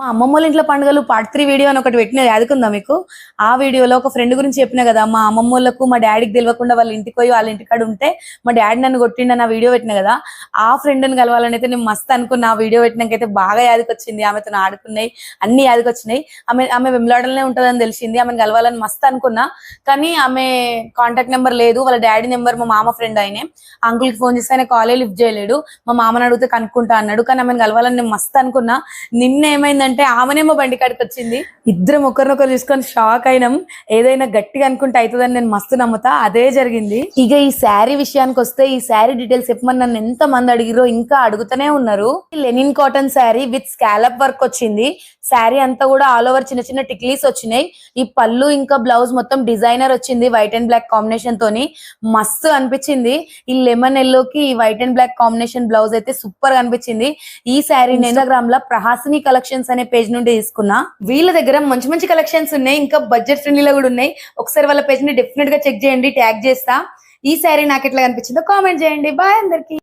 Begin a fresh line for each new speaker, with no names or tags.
మా అమ్మమ్మ వాళ్ళ ఇంట్లో పండుగలు పార్ట్ 3 వీడియో అని ఒకటి పెట్టినది యాదుకుందా మీకు? ఆ వీడియోలో ఒక ఫ్రెండ్ గురించి చెప్పినా కదా, మా అమ్మమ్మ వాళ్ళకు మా డాడీకి తెలియకుండా వాళ్ళ ఇంటికి పోయి వాళ్ళ ఇంటికాడ ఉంటే మా డాడీ నన్ను కొట్టిండని ఆ వీడియో పెట్టినా కదా. ఆ ఫ్రెండ్ని కలవాలని అయితే నేను మస్తు అనుకున్నా. ఆ వీడియో పెట్టినాకైతే బాగా యాదకొచ్చింది. ఆమెతో ఆడుకున్నాయి, అన్ని యాదకొచ్చినాయి. ఆమె వెమ్లాడలనే ఉంటుందని తెలిసింది. ఆమెను కలవాలని మస్తు అనుకున్నా, కానీ ఆమె కాంటాక్ట్ నెంబర్ లేదు. వాళ్ళ డాడీ నెంబర్ మా మామ ఫ్రెండ్ ఆయనే. అంకుల్కి ఫోన్ చేస్తే ఆయన కాలే లిఫ్ట్ చేయలేడు. మా మామని అడిగితే కనుక్కుంటా అన్నాడు. కానీ ఆమెను కలవాలని నేను మస్తు అనుకున్నా. నిన్న ఏమైందంటే ఆమెనేమో బండి కాడికి వచ్చింది. ఇద్దరం ఒకరినొకరు చూసుకొని షాక్ అయినాం. ఏదైనా గట్టిగా అనుకుంటే అవుతుందని నేను మస్తు నమ్ముతా, అదే జరిగింది. ఇక ఈ శారీ విషయానికి వస్తే, ఈ శారీ డీటెయిల్స్ చెప్పమని నన్ను ఎంత మంది అడిగిరో, ఇంకా అడుగుతూనే ఉన్నారు. Linen cotton sari with scallop work వచ్చింది. శారీ అంతా కూడా ఆల్ ఓవర్ చిన్న చిన్న టిక్లీస్ వచ్చినాయి. ఈ పళ్ళు ఇంకా బ్లౌజ్ మొత్తం డిజైనర్ వచ్చింది, వైట్ అండ్ బ్లాక్ కాంబినేషన్ తోని. మస్తు అనిపించింది. ఈ లెమన్ ఎల్లోకి ఈ white and black combination blouse అయితే సూపర్ గా అనిపించింది. ఈ శారీ ఇన్స్టాగ్రామ్ లో ప్రహాసిని కలెక్షన్స్ అనే పేజ్ నుండి తీసుకున్నా. వీళ్ళ దగ్గర మంచి మంచి కలెక్షన్స్ ఉన్నాయి, ఇంకా బడ్జెట్ ఫ్రెండ్లీలో కూడా ఉన్నాయి. ఒకసారి వాళ్ళ పేజ్ ని డెఫినెట్ గా చెక్ చేయండి, ట్యాగ్ చేస్తా. ఈ శారీ నాకు ఎట్లా కనిపించిందో కామెంట్ చేయండి. బాయ్ అందరికి.